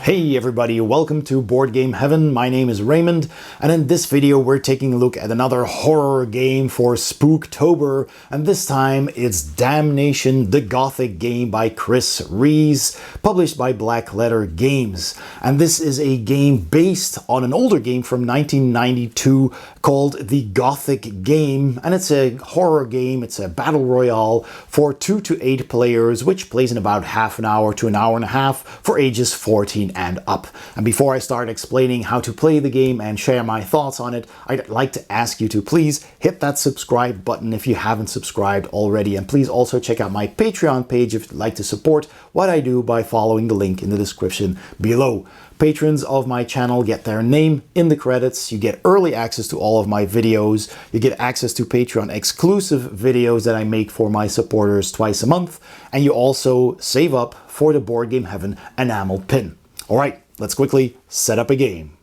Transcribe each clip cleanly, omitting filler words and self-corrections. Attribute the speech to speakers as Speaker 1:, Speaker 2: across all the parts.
Speaker 1: Hey everybody, welcome to Board Game Heaven. My name is Raymond, and in this video we're taking a look at another horror game for Spooktober, and this time it's Damnation, the Gothic Game by Chris Rees, published by Blackletter Games. And this is a game based on an older game from 1992 called the Gothic Game, and it's a horror game. It's a battle royale for 2 to 8 players, which plays in about half an hour to an hour and a half for ages 14 and up. And before I start explaining how to play the game and share my thoughts on it, I'd like to ask you to please hit that subscribe button if you haven't subscribed already, and please also check out my Patreon page if you'd like to support what I do by following the link in the description below. Patrons of my channel get their name in the credits, you get early access to all of my videos, you get access to Patreon exclusive videos that I make for my supporters twice a month, and you also save up for the Board Game Heaven enamel pin. Alright, let's quickly set up a game.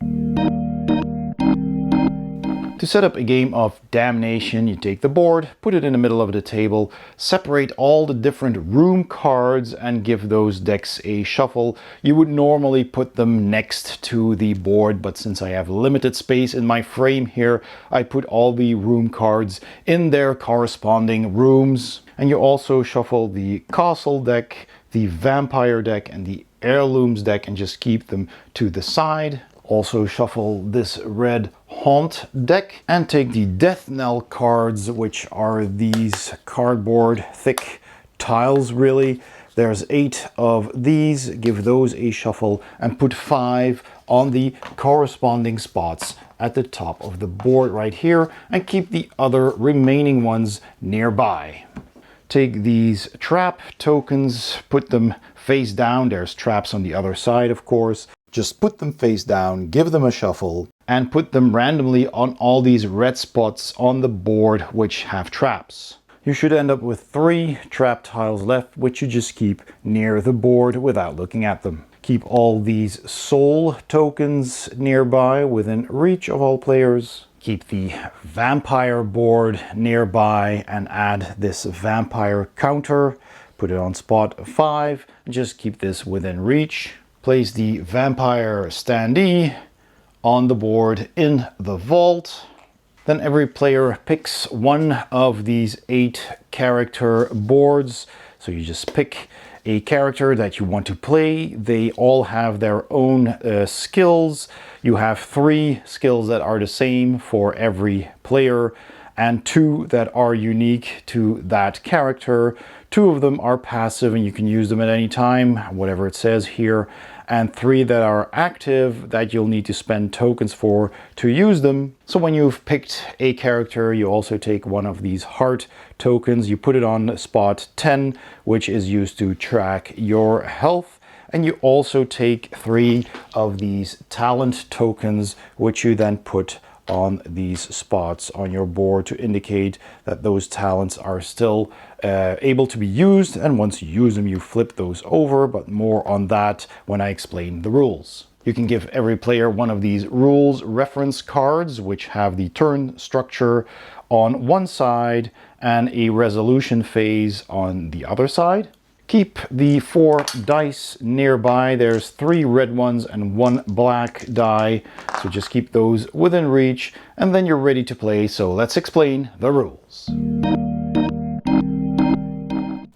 Speaker 1: To set up a game of Damnation, you take the board, put it in the middle of the table, separate all the different room cards and give those decks a shuffle. You would normally put them next to the board, but since I have limited space in my frame here, I put all the room cards in their corresponding rooms. And you also shuffle the castle deck, the vampire deck and the heirlooms deck and just keep them to the side. Also shuffle this red haunt deck and take the death knell cards, which are these cardboard thick tiles really. There's 8 of these, give those a shuffle and put 5 on the corresponding spots at the top of the board right here and keep the other remaining ones nearby. Take these trap tokens, put them face down. There's traps on the other side, of course. Just put them face down, give them a shuffle, and put them randomly on all these red spots on the board which have traps. You should end up with 3 trap tiles left, which you just keep near the board without looking at them. Keep all these soul tokens nearby within reach of all players. Keep the vampire board nearby and add this vampire counter. Put it on spot 5. Just keep this within reach. Place the vampire standee on the board in the vault. Then every player picks one of these 8 character boards. So you just pick a character that you want to play. They all have their own skills. You have 3 skills that are the same for every player and 2 that are unique to that character. 2 of them are passive and you can use them at any time, whatever it says here, and 3 that are active that you'll need to spend tokens for to use them. So when you've picked a character, you also take one of these heart tokens, you put it on spot 10, which is used to track your health. And you also take 3 of these talent tokens, which you then put on these spots on your board to indicate that those talents are still able to be used, and once you use them you flip those over, but more on that when I explain the rules. You can give every player one of these rules reference cards, which have the turn structure on one side and a resolution phase on the other side. Keep the 4 dice nearby. There's 3 red ones and 1 black die, so just keep those within reach, and then you're ready to play. So let's explain the rules.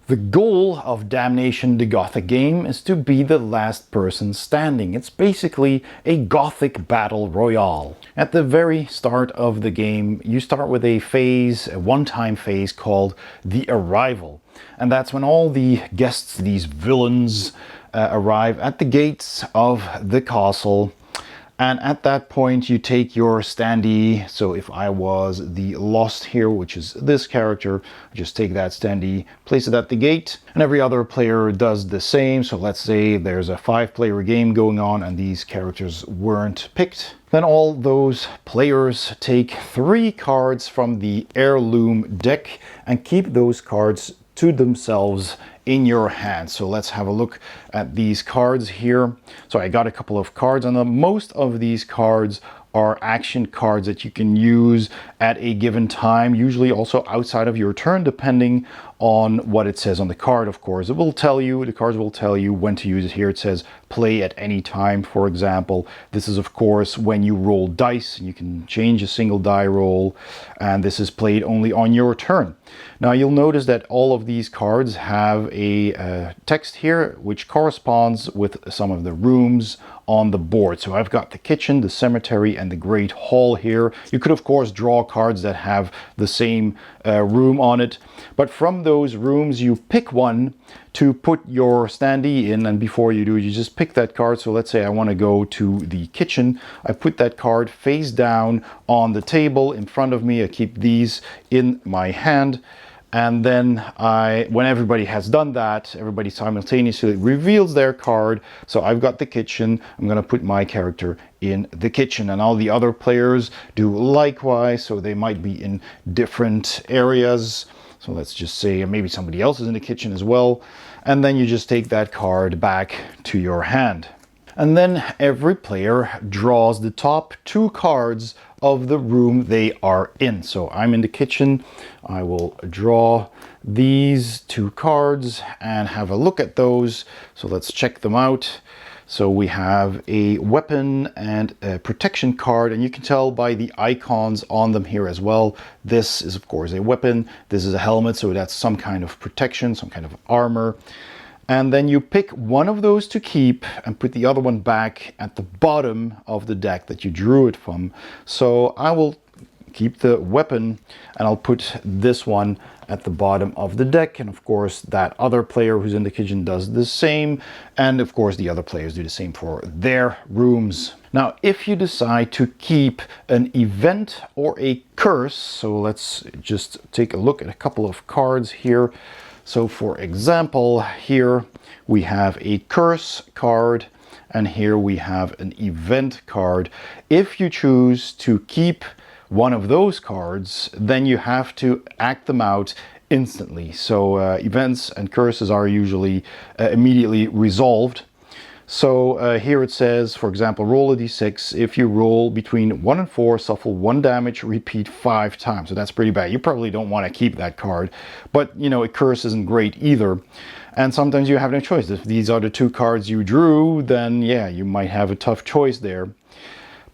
Speaker 1: The goal of Damnation, the Gothic Game, is to be the last person standing. It's basically a Gothic battle royale. At the very start of the game, you start with a phase, a one-time phase called the Arrival. And that's when all the guests, these villains, arrive at the gates of the castle. And at that point you take your standee. So if I was the Lost here, which is this character, I just take that standee, place it at the gate, and every other player does the same. So let's say there's a 5-player game going on and these characters weren't picked. Then all those players take 3 cards from the heirloom deck and keep those cards to themselves in your hand. So let's have a look at these cards here. So I got a couple of cards, and most of these cards are action cards that you can use at a given time, usually also outside of your turn, depending on what it says on the card, of course. It will tell you, the cards will tell you when to use it. Here it says play at any time, for example. This is, of course, when you roll dice. You can change a single die roll, and this is played only on your turn. Now, you'll notice that all of these cards have a text here, which corresponds with some of the rooms on the board. So I've got the kitchen, the cemetery, and the great hall here. You could, of course, draw cards that have the same room on it. But from those rooms, you pick one to put your standee in, and before you do, you just pick that card. So let's say I want to go to the kitchen. I put that card face down on the table in front of me. I keep these in my hand. And then when everybody has done that, everybody simultaneously reveals their card. So I've got the kitchen. I'm going to put my character in the kitchen, and all the other players do likewise. So they might be in different areas. So let's just say maybe somebody else is in the kitchen as well. And then you just take that card back to your hand. And then every player draws the top 2 cards of the room they are in. So I'm in the kitchen. I will draw these 2 cards and have a look at those. So let's check them out. So we have a weapon and a protection card, and you can tell by the icons on them here as well. This is, of course, a weapon. This is a helmet, so that's some kind of protection, some kind of armor. And then you pick one of those to keep and put the other one back at the bottom of the deck that you drew it from. So I will keep the weapon and I'll put this one at the bottom of the deck. And of course, that other player who's in the kitchen does the same. And of course, the other players do the same for their rooms. Now, if you decide to keep an event or a curse, so let's just take a look at a couple of cards here. So for example, here we have a curse card, and here we have an event card. If you choose to keep one of those cards, then you have to act them out instantly. So events and curses are usually immediately resolved. So here it says, for example, roll a d6. If you roll between 1 and 4, suffer 1 damage, repeat 5 times. So that's pretty bad. You probably don't want to keep that card. But, you know, a curse isn't great either. And sometimes you have no choice. If these are the 2 cards you drew, then yeah, you might have a tough choice there.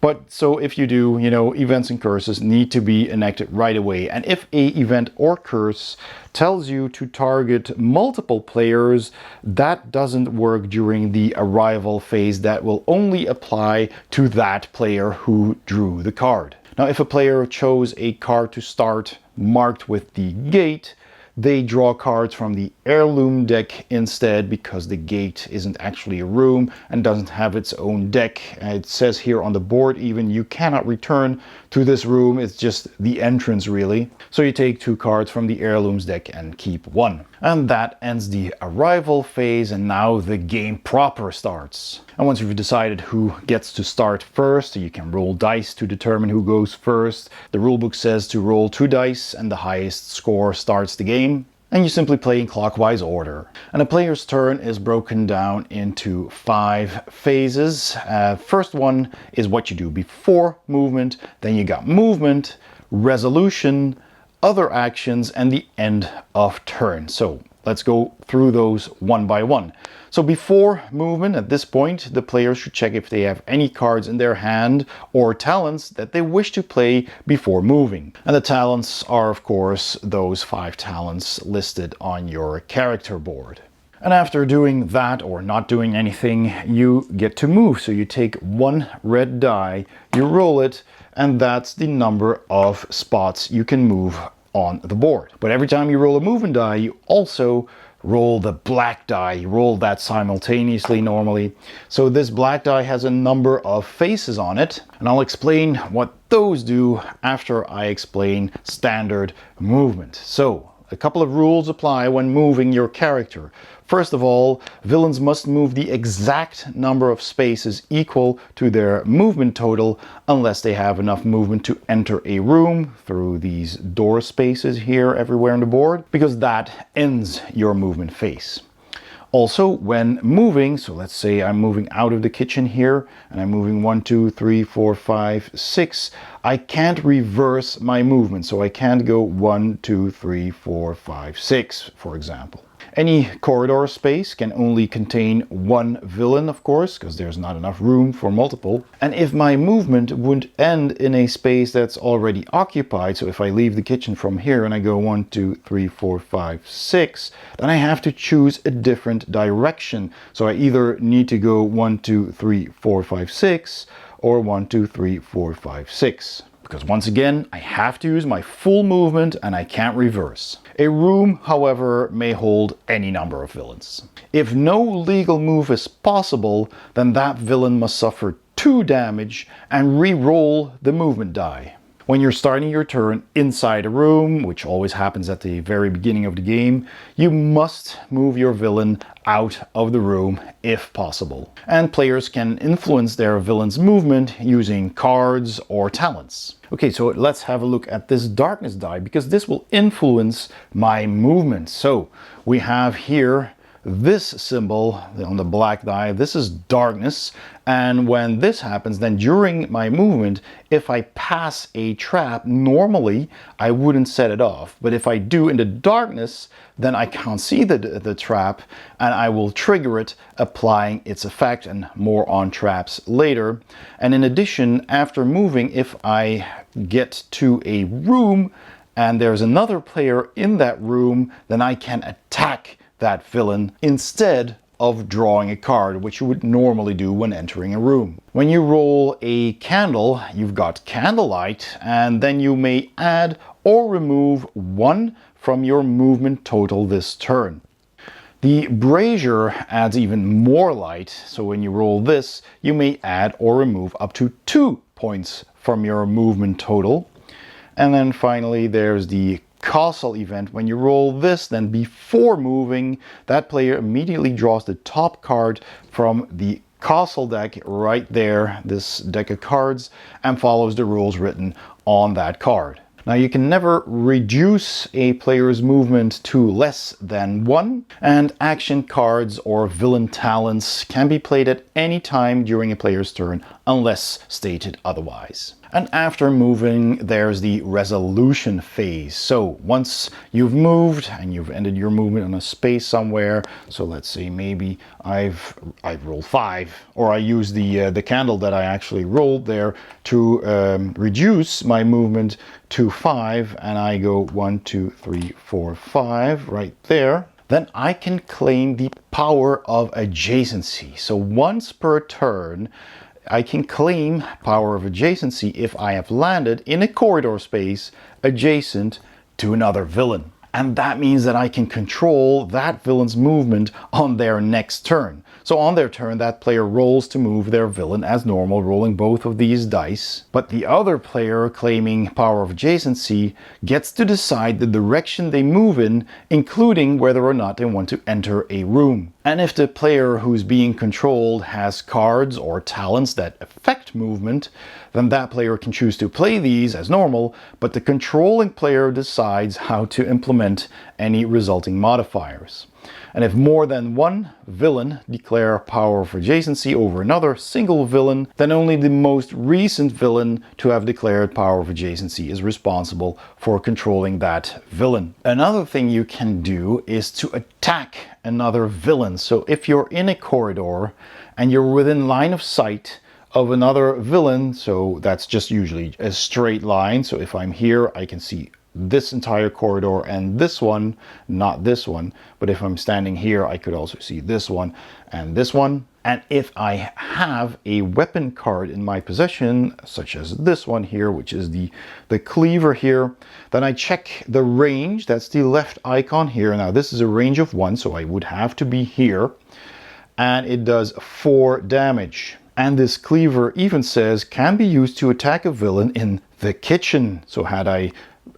Speaker 1: But so if you do, you know, events and curses need to be enacted right away. And if a event or curse tells you to target multiple players, that doesn't work during the arrival phase. That will only apply to that player who drew the card. Now, if a player chose a card to start marked with the gate, they draw cards from the heirloom deck instead, because the gate isn't actually a room and doesn't have its own deck. It says here on the board even you cannot return to this room. It's just the entrance really. So you take 2 cards from the heirlooms deck and keep 1. And that ends the arrival phase, and now the game proper starts. And once you've decided who gets to start first, you can roll dice to determine who goes first. The rulebook says to roll 2 dice and the highest score starts the game. And you simply play in clockwise order. And a player's turn is broken down into 5 phases. First one is what you do before movement. Then you got movement, resolution, other actions, and the end of turn. So let's go through those one by one. So before movement, at this point, the players should check if they have any cards in their hand or talents that they wish to play before moving. And the talents are, of course, those 5 talents listed on your character board. And after doing that or not doing anything, you get to move. So you take 1 red die, you roll it, and that's the number of spots you can move on the board. But every time you roll a movement die, you also roll the black die. You roll that simultaneously normally. So this black die has a number of faces on it, and I'll explain what those do after I explain standard movement. So a couple of rules apply when moving your character. First of all, villains must move the exact number of spaces equal to their movement total unless they have enough movement to enter a room through these door spaces here everywhere on the board, because that ends your movement phase. Also, when moving, so let's say I'm moving out of the kitchen here, and I'm moving 1, 2, 3, 4, 5, 6, I can't reverse my movement. So I can't go 1, 2, 3, 4, 5, 6, for example. Any corridor space can only contain one villain, of course, because there's not enough room for multiple. And if my movement would end in a space that's already occupied, so if I leave the kitchen from here and I go 1, 2, 3, 4, 5, 6, then I have to choose a different direction. So I either need to go 1, 2, 3, 4, 5, 6, or 1, 2, 3, 4, 5, 6. Because once again, I have to use my full movement and I can't reverse. A room, however, may hold any number of villains. If no legal move is possible, then that villain must suffer 2 damage and re-roll the movement die. When you're starting your turn inside a room, which always happens at the very beginning of the game, you must move your villain out of the room if possible. And players can influence their villain's movement using cards or talents. Okay, so let's have a look at this darkness die, because this will influence my movement. So we have here this symbol on the black die. This is darkness, and when this happens, then during my movement, if I pass a trap, normally I wouldn't set it off, but if I do in the darkness, then I can't see the trap, and I will trigger it, applying its effect, and more on traps later. And in addition, after moving, if I get to a room and there's another player in that room, then I can attack that villain instead of drawing a card, which you would normally do when entering a room. When you roll a candle, you've got candlelight, and then you may add or remove 1 from your movement total this turn. The brazier adds even more light, so when you roll this, you may add or remove up to 2 points from your movement total. And then finally, there's the castle event. When you roll this, then before moving, that player immediately draws the top card from the castle deck right there, this deck of cards, and follows the rules written on that card. Now, you can never reduce a player's movement to less than 1, and action cards or villain talents can be played at any time during a player's turn unless stated otherwise. And after moving, there's the resolution phase. So once you've moved and you've ended your movement on a space somewhere, so let's say maybe I've rolled 5, or I use the candle that I actually rolled there to reduce my movement to 5, and I go 1, 2, 3, 4, 5 right there. Then I can claim the power of adjacency. So once per turn, I can claim power of adjacency if I have landed in a corridor space adjacent to another villain. And that means that I can control that villain's movement on their next turn. So on their turn, that player rolls to move their villain as normal, rolling both of these dice. But the other player claiming power of adjacency gets to decide the direction they move in, including whether or not they want to enter a room. And if the player who's being controlled has cards or talents that affect movement, then that player can choose to play these as normal, but the controlling player decides how to implement any resulting modifiers. And if more than one villain declare power of adjacency over another single villain, then only the most recent villain to have declared power of adjacency is responsible for controlling that villain. Another thing you can do is to attack another villain. So if you're in a corridor and you're within line of sight of another villain, so that's just usually a straight line. So if I'm here, I can see this entire corridor and this one, not this one. But if I'm standing here, I could also see this one and this one. And if I have a weapon card in my possession, such as this one here, which is the cleaver here, then I check the range. That's the left icon here. Now this is a range of 1, so I would have to be here. And it does 4 damage. And this cleaver even says can be used to attack a villain in the kitchen. So had I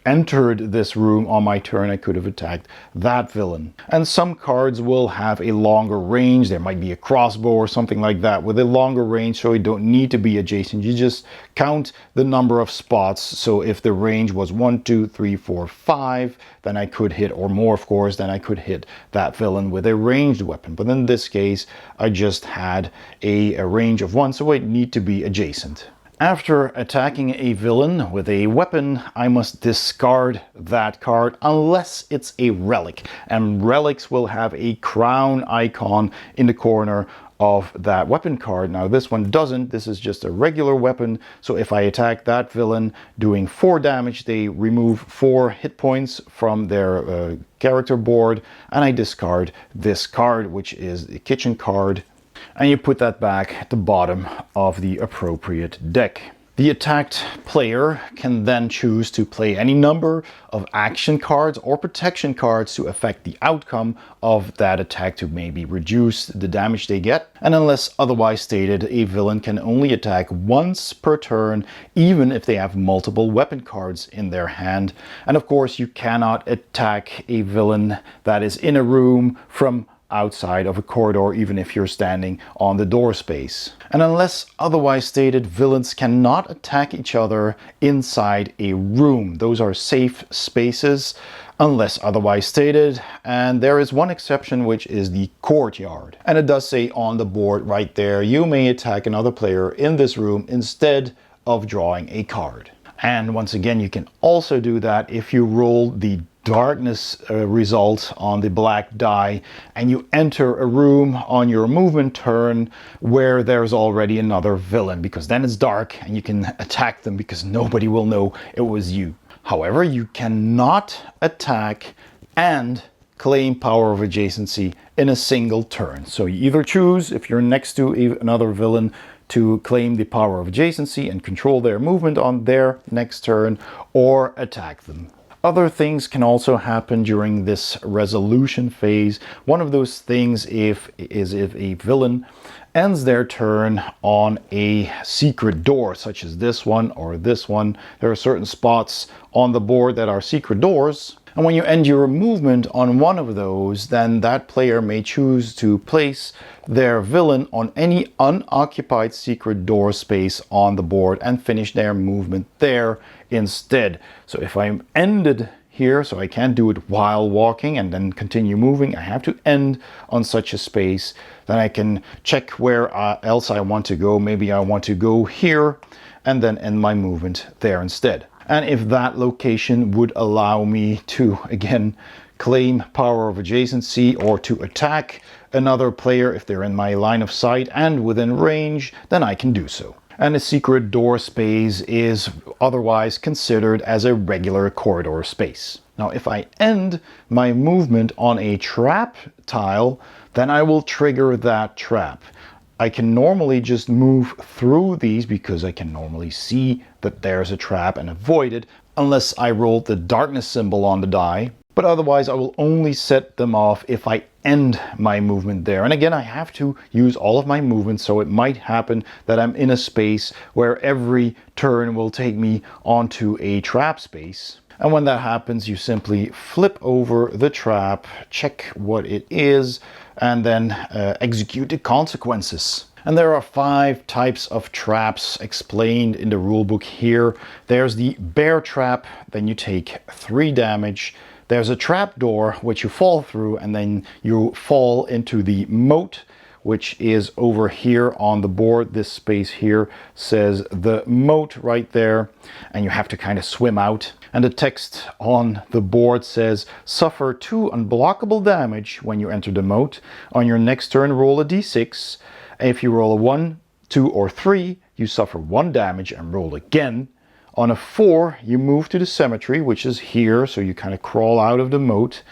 Speaker 1: entered this room on my turn, I could have attacked that villain. And some cards will have a longer range. There might be a crossbow or something like that with a longer range, so you don't need to be adjacent. You just count the number of spots. So if the range was 1, 2, 3, 4, 5, then I could hit, or more of course, then I could hit that villain with a ranged weapon. But in this case, I just had a range of 1, so I need to be adjacent. After attacking a villain with a weapon, I must discard that card unless it's a relic. And relics will have a crown icon in the corner of that weapon card. Now this one doesn't. This is just a regular weapon. So if I attack that villain doing 4 damage, they remove 4 hit points from their character board, and I discard this card, which is the kitchen card. And you put that back at the bottom of the appropriate deck. The attacked player can then choose to play any number of action cards or protection cards to affect the outcome of that attack, to maybe reduce the damage they get. And unless otherwise stated, a villain can only attack once per turn, even if they have multiple weapon cards in their hand. And of course, you cannot attack a villain that is in a room from outside of a corridor, even if you're standing on the door space. And unless otherwise stated, villains cannot attack each other inside a room. Those are safe spaces unless otherwise stated. And there is one exception, which is the courtyard. And it does say on the board right there, you may attack another player in this room instead of drawing a card. And once again, you can also do that if you roll the darkness result on the black die and you enter a room on your movement turn where there's already another villain, because then it's dark and you can attack them because nobody will know it was you. However, you cannot attack and claim power of adjacency in a single turn. So you either choose, if you're next to another villain, to claim the power of adjacency and control their movement on their next turn, or attack them. Other things can also happen during this resolution phase. One of those things is if a villain ends their turn on a secret door, such as this one or this one. There are certain spots on the board that are secret doors. And when you end your movement on one of those, then that player may choose to place their villain on any unoccupied secret door space on the board and finish their movement there instead. So if I'm ended here, so I can't do it while walking and then continue moving, I have to end on such a space. Then I can check where else I want to go. Maybe I want to go here and then end my movement there instead. And if that location would allow me to, again, claim power of adjacency or to attack another player if they're in my line of sight and within range, then I can do so. And a secret door space is otherwise considered as a regular corridor space. Now, if I end my movement on a trap tile, then I will trigger that trap. I can normally just move through these because I can normally see that there's a trap and avoid it, unless I roll the darkness symbol on the die. But otherwise, I will only set them off if I end my movement there. And again, I have to use all of my movement, so it might happen that I'm in a space where every turn will take me onto a trap space. And when that happens, you simply flip over the trap, check what it is, and then execute the consequences. And there are 5 types of traps explained in the rulebook here. There's the bear trap, then you take 3 damage. There's a trap door, which you fall through, and then you fall into the moat, which is over here on the board. This space here says the moat right there, and you have to kind of swim out. And the text on the board says, suffer 2 unblockable damage when you enter the moat. On your next turn, roll a d6. If you roll a 1, 2, or 3, you suffer 1 damage and roll again. On a 4, you move to the cemetery, which is here, so you kind of crawl out of the moat.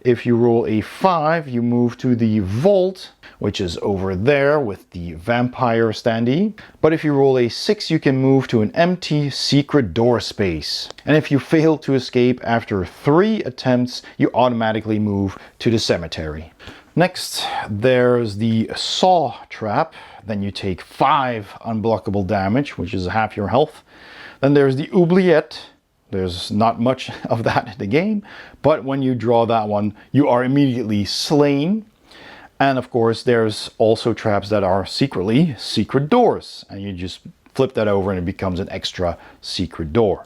Speaker 1: If you roll a 5, you move to the vault, which is over there with the vampire standee. But if you roll a 6, you can move to an empty secret door space. And if you fail to escape after 3 attempts, you automatically move to the cemetery. Next, there's the saw trap. Then you take 5 unblockable damage, which is half your health. Then there's the oubliette. There's not much of that in the game, but when you draw that one, you are immediately slain. And of course, there's also traps that are secretly secret doors, and you just flip that over and it becomes an extra secret door.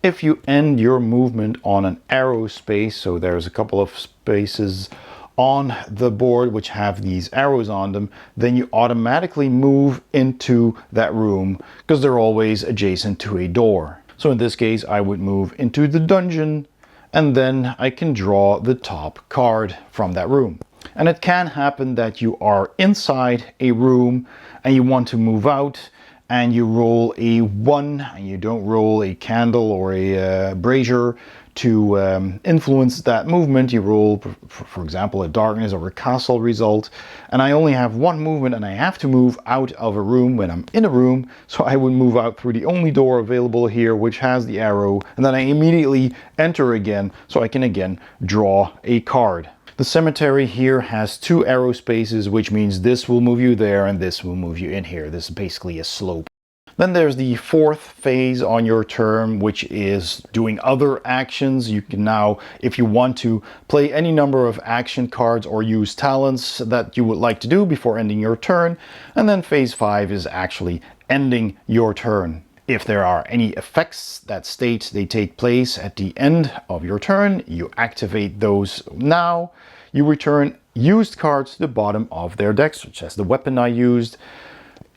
Speaker 1: If you end your movement on an arrow space, so there's a couple of spaces on the board which have these arrows on them, then you automatically move into that room because they're always adjacent to a door. So in this case, I would move into the dungeon, and then I can draw the top card from that room. And it can happen that you are inside a room and you want to move out, and you roll a 1 and you don't roll a candle or a brazier to influence that movement. You roll, for example, a darkness or a castle result, and I only have 1 movement and I have to move out of a room when I'm in a room, so I would move out through the only door available here, which has the arrow, and then I immediately enter again so I can again draw a card. The cemetery here has 2 arrow spaces, which means this will move you there and this will move you in here. This is basically a slope. Then there's the 4th phase on your turn, which is doing other actions. You can now, if you want to, play any number of action cards or use talents that you would like to do before ending your turn. And then phase 5 is actually ending your turn. If there are any effects that state they take place at the end of your turn, you activate those now. You return used cards to the bottom of their decks, such as the weapon I used.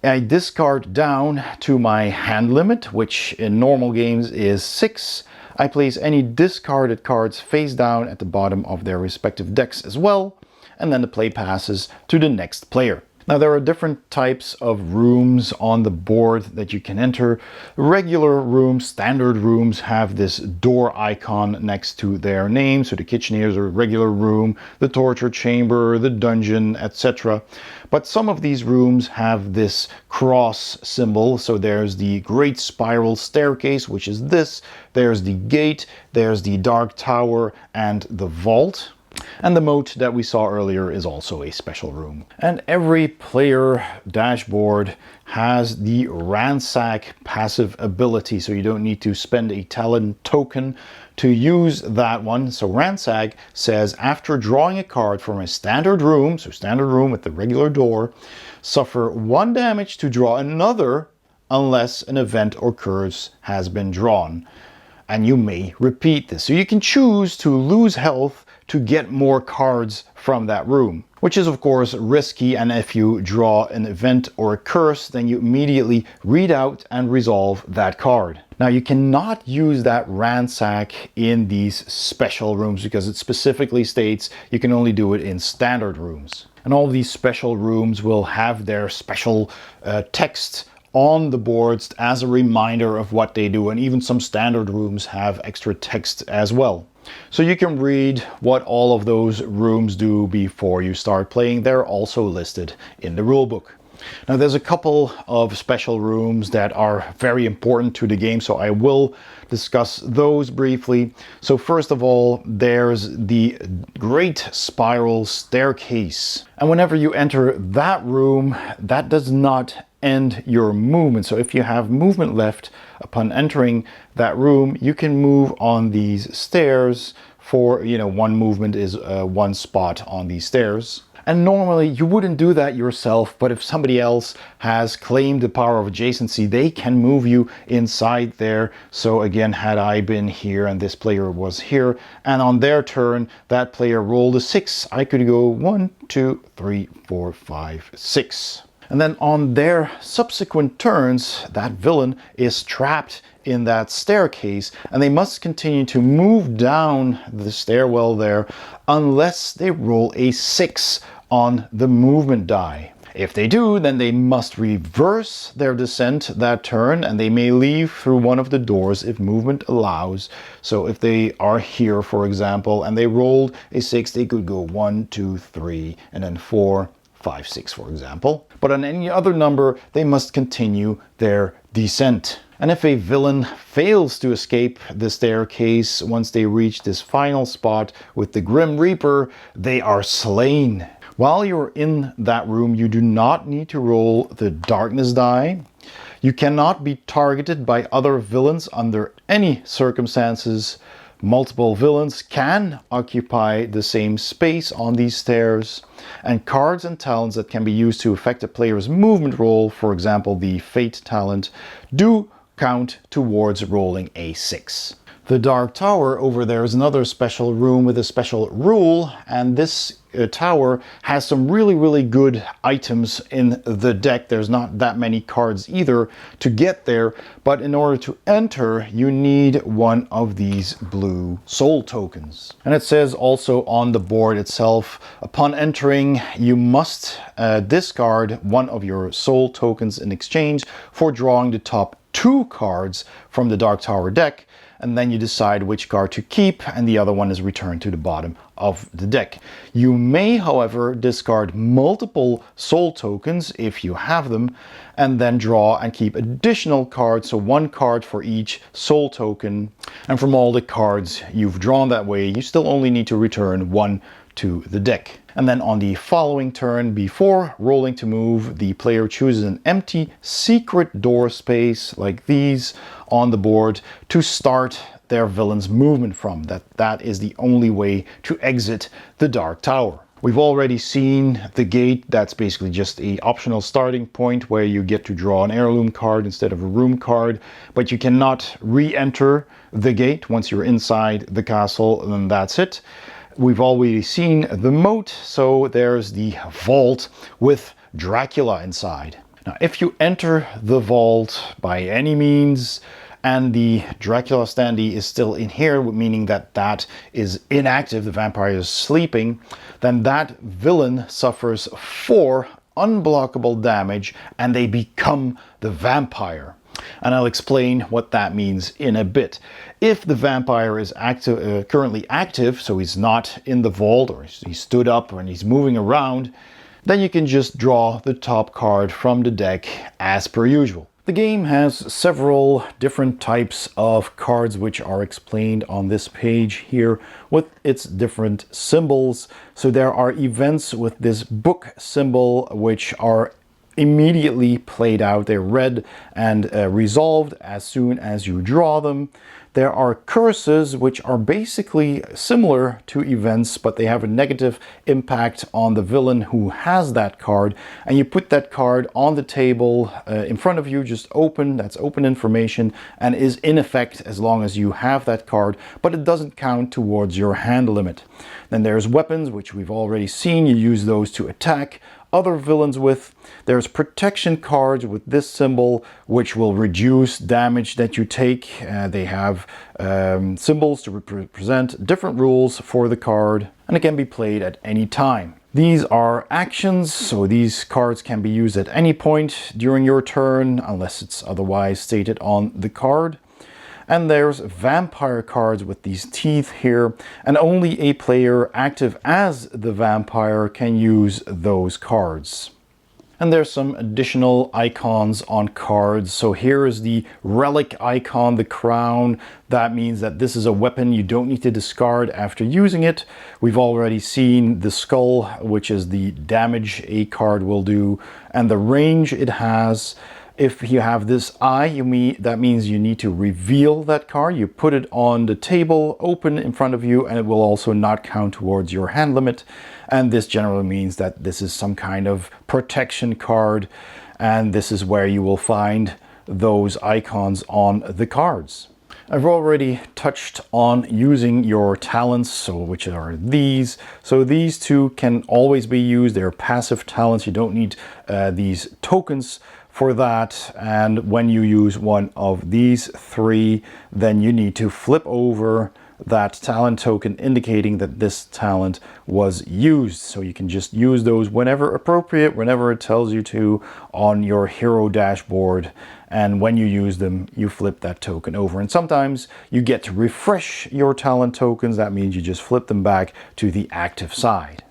Speaker 1: I discard down to my hand limit, which in normal games is 6. I place any discarded cards face down at the bottom of their respective decks as well, and then the play passes to the next player. Now there are different types of rooms on the board that you can enter. Regular rooms, standard rooms, have this door icon next to their name. So the kitchen here is a regular room, the torture chamber, the dungeon, etc. But some of these rooms have this cross symbol. So there's the great spiral staircase, which is this. There's the gate, there's the dark tower, and the vault. And the moat that we saw earlier is also a special room. And every player dashboard has the ransack passive ability, so you don't need to spend a talent token to use that one. So ransack says, after drawing a card from a standard room, so standard room with the regular door, suffer 1 damage to draw another unless an event or curse has been drawn. And you may repeat this. So you can choose to lose health to get more cards from that room, which is of course risky, and if you draw an event or a curse, then you immediately read out and resolve that card. Now you cannot use that ransack in these special rooms because it specifically states you can only do it in standard rooms. And all these special rooms will have their special text on the boards as a reminder of what they do, and even some standard rooms have extra text as well. So you can read what all of those rooms do before you start playing. They're also listed in the rulebook. Now there's a couple of special rooms that are very important to the game, so I will discuss those briefly. So first of all, there's the Great Spiral Staircase. And whenever you enter that room, that does not end your movement. So if you have movement left upon entering that room, you can move on these stairs for, 1 movement is 1 spot on these stairs. And normally you wouldn't do that yourself, but if somebody else has claimed the power of adjacency, they can move you inside there. So again, had I been here and this player was here, and on their turn, that player rolled a 6, I could go 1, 2, 3, 4, 5, 6. And then on their subsequent turns, that villain is trapped in that staircase, and they must continue to move down the stairwell there unless they roll a 6 on the movement die. If they do, then they must reverse their descent that turn, and they may leave through one of the doors if movement allows. So if they are here, for example, and they rolled a 6, they could go 1, 2, 3, and then 4, 5, 6, for example. But on any other number, they must continue their descent. And if a villain fails to escape the staircase once they reach this final spot with the Grim Reaper, they are slain. While you're in that room, you do not need to roll the darkness die. You cannot be targeted by other villains under any circumstances. Multiple villains can occupy the same space on these stairs, and cards and talents that can be used to affect a player's movement roll, for example the Fate talent, do count towards rolling a 6. The Dark Tower over there is another special room with a special rule, and this tower has some really good items in the deck. There's not that many cards either to get there, but in order to enter you need one of these blue soul tokens. And it says also on the board itself, upon entering you must discard one of your soul tokens in exchange for drawing the top 2 cards from the Dark Tower deck, and then you decide which card to keep and the other one is returned to the bottom of the deck. You may, however, discard multiple soul tokens if you have them, and then draw and keep additional cards, so 1 card for each soul token. And from all the cards you've drawn that way, you still only need to return 1 to the deck. And then on the following turn, before rolling to move, the player chooses an empty secret door space like these on the board to start their villain's movement from. That is the only way to exit the Dark Tower. We've already seen the gate. That's basically just an optional starting point where you get to draw an heirloom card instead of a room card, but you cannot re-enter the gate once you're inside the castle, and then that's it. We've already seen the moat, so there's the vault with Dracula inside. Now, if you enter the vault by any means and the Dracula standee is still in here, meaning that that is inactive, the vampire is sleeping, then that villain suffers 4 unblockable damage and they become the vampire. And I'll explain what that means in a bit. If the vampire is currently active, so he's not in the vault or he stood up and he's moving around, then you can just draw the top card from the deck as per usual. The game has several different types of cards which are explained on this page here with its different symbols. So there are events with this book symbol which are immediately played out. They're read and resolved as soon as you draw them. There are curses which are basically similar to events, but they have a negative impact on the villain who has that card, and you put that card on the table in front of you, just open. That's open information and is in effect as long as you have that card, but it doesn't count towards your hand limit. Then there's weapons, which we've already seen. You use those to attack other villains with. There's protection cards with this symbol which will reduce damage that you take. They have symbols to represent different rules for the card, and it can be played at any time. These are actions, so these cards can be used at any point during your turn unless it's otherwise stated on the card. And there's vampire cards with these teeth here, and only a player active as the vampire can use those cards. And there's some additional icons on cards. So here is the relic icon, the crown. That means that this is a weapon you don't need to discard after using it. We've already seen the skull, which is the damage a card will do, and the range it has. If you have this eye, that means you need to reveal that card. You put it on the table, open in front of you, and it will also not count towards your hand limit. And this generally means that this is some kind of protection card, and this is where you will find those icons on the cards. I've already touched on using your talents, which are these. So these 2 can always be used. They're passive talents. You don't need these tokens for that. And when you use one of these 3, then you need to flip over that talent token indicating that this talent was used. So you can just use those whenever appropriate, whenever it tells you to on your hero dashboard. And when you use them, you flip that token over. And sometimes you get to refresh your talent tokens. That means you just flip them back to the active side.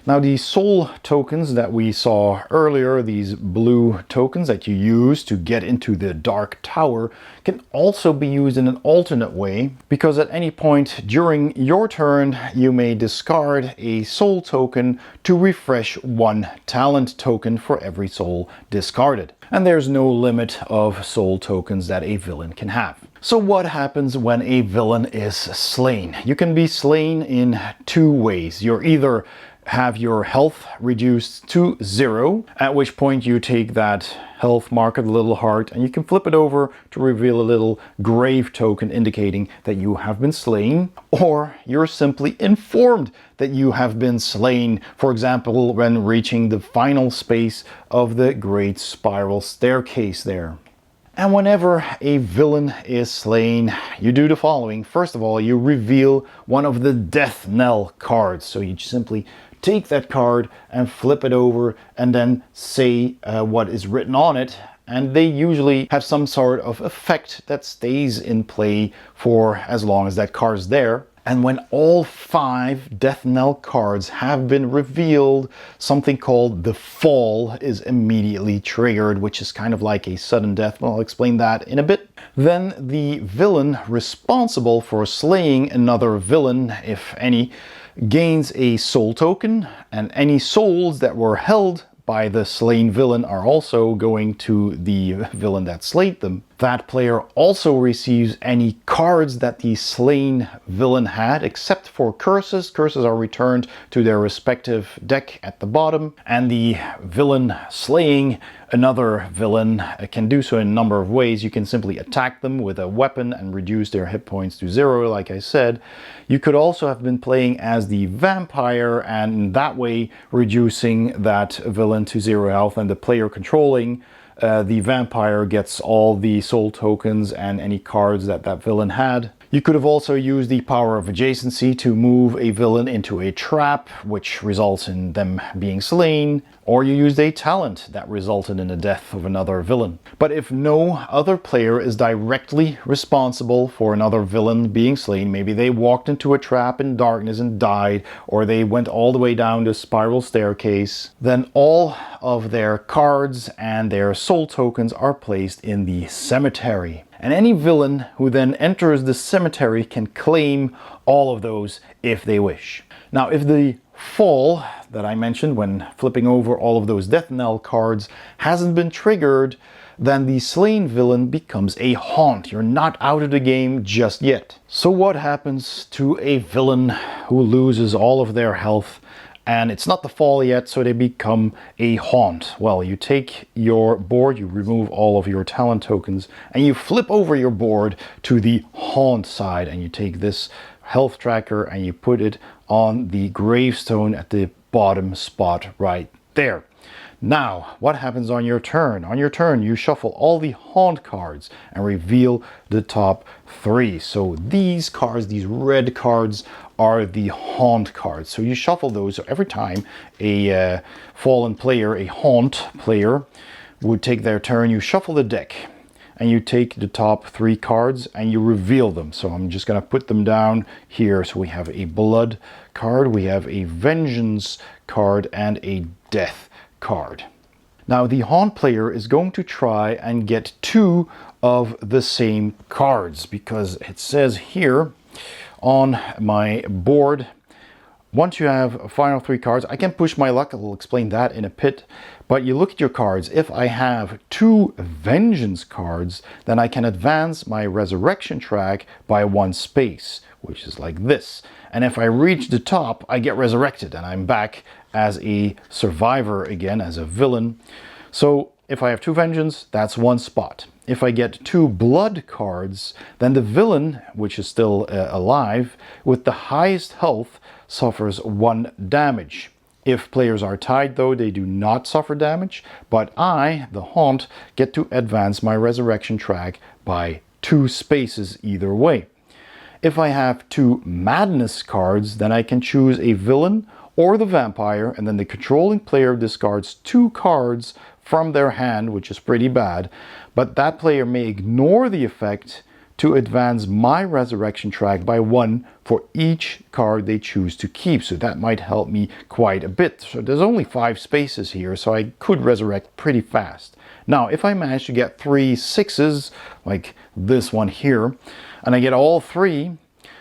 Speaker 1: Now the soul tokens that we saw earlier, these blue tokens that you use to get into the dark tower, can also be used in an alternate way, because at any point during your turn you may discard a soul token to refresh one talent token for every soul discarded. And there's no limit of soul tokens that a villain can have. So what happens when a villain is slain? You can be slain in two ways. You're either have your health reduced to 0, at which point you take that health marker, the little heart, and you can flip it over to reveal a little grave token indicating that you have been slain, or you're simply informed that you have been slain, for example, when reaching the final space of the great spiral staircase there. And whenever a villain is slain, you do the following. First of all, you reveal one of the death knell cards. So you simply take that card and flip it over and then say what is written on it. And they usually have some sort of effect that stays in play for as long as that card's there. And when all 5 death knell cards have been revealed, something called the fall is immediately triggered, which is kind of like a sudden death. Well, I'll explain that in a bit. Then the villain responsible for slaying another villain, if any, gains a soul token, and any souls that were held by the slain villain are also going to the villain that slayed them. That player also receives any cards that the slain villain had, except for curses. Curses are returned to their respective deck at the bottom, and the villain slaying another villain can do so in a number of ways. You can simply attack them with a weapon and reduce their hit points to 0, like I said. You could also have been playing as the vampire, and in that way reducing that villain to 0 health, and the player controlling the vampire gets all the soul tokens and any cards that that villain had. You could have also used the power of adjacency to move a villain into a trap, which results in them being slain, or you used a talent that resulted in the death of another villain. But if no other player is directly responsible for another villain being slain, maybe they walked into a trap in darkness and died, or they went all the way down the spiral staircase, then all of their cards and their soul tokens are placed in the cemetery. And any villain who then enters the cemetery can claim all of those if they wish. Now, if the fall that I mentioned when flipping over all of those death knell cards hasn't been triggered, then the slain villain becomes a haunt. You're not out of the game just yet. So what happens to a villain who loses all of their health and it's not the fall yet, so they become a haunt? Well, you take your board, you remove all of your talent tokens, and you flip over your board to the haunt side, and you take this health tracker and you put it on the gravestone at the bottom spot right there. Now, what happens on your turn? On your turn, you shuffle all the haunt cards and reveal the top 3. So these cards, these red cards, are the haunt cards. So you shuffle those. So every time a fallen player, a haunt player, would take their turn, you shuffle the deck and you take the top 3 cards and you reveal them. So I'm just going to put them down here. So we have a blood card, we have a vengeance card, and a death card. Now the haunt player is going to try and get 2 of the same cards, because it says here on my board, once you have final 3 cards, I can push my luck. I'll explain that in a bit. But you look at your cards. If I have 2 vengeance cards, then I can advance my resurrection track by 1 space, which is like this. And if I reach the top, I get resurrected and I'm back as a survivor again, as a villain. So if I have 2 vengeance, that's 1 spot. If I get 2 blood cards, then the villain, which is still alive, with the highest health, suffers 1 damage. If players are tied, though, they do not suffer damage, but I, the haunt, get to advance my resurrection track by 2 spaces either way. If I have 2 madness cards, then I can choose a villain or the vampire, and then the controlling player discards 2 cards from their hand, which is pretty bad, but that player may ignore the effect to advance my resurrection track by 1 for each card they choose to keep. So that might help me quite a bit. So there's only 5 spaces here, so I could resurrect pretty fast. Now, if I manage to get 3 6s, like this one here, and I get all 3,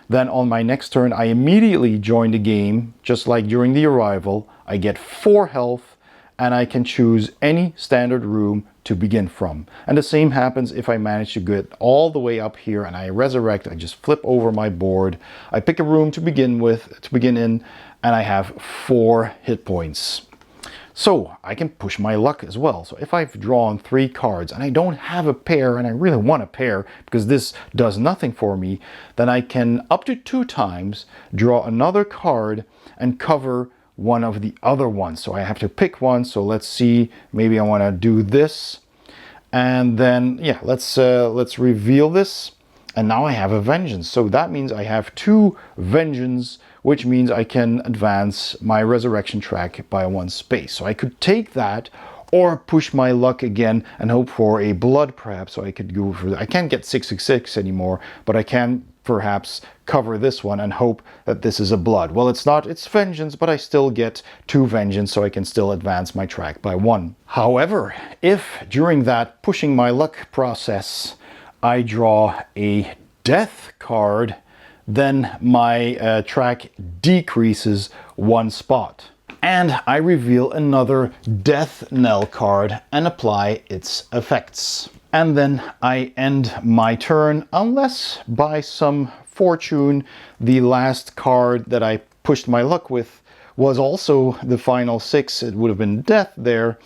Speaker 1: then on my next turn, I immediately join the game, just like during the arrival. I get 4 health, and I can choose any standard room to begin from. And the same happens if I manage to get all the way up here and I resurrect. I just flip over my board. I pick a room to begin in, and I have 4 hit points. So I can push my luck as well. So if I've drawn 3 cards and I don't have a pair, and I really want a pair because this does nothing for me, then I can up to 2 times draw another card and cover one of the other ones. So I have to pick one. So let's see, maybe I want to do this, and then yeah, let's reveal this. And now I have a vengeance. So that means I have 2 vengeance, which means I can advance my resurrection track by 1 space. So I could take that or push my luck again and hope for a blood perhaps. So I could go for, I can't get 666 anymore, but I can perhaps cover this one and hope that this is a blood. Well, it's not, it's vengeance, but I still get 2 vengeance, so I can still advance my track by 1. However, if during that pushing my luck process I draw a death card, then my track decreases 1 spot. And I reveal another death knell card and apply its effects. And then I end my turn, unless by some fortune the last card that I pushed my luck with was also the final 6. It would have been death there,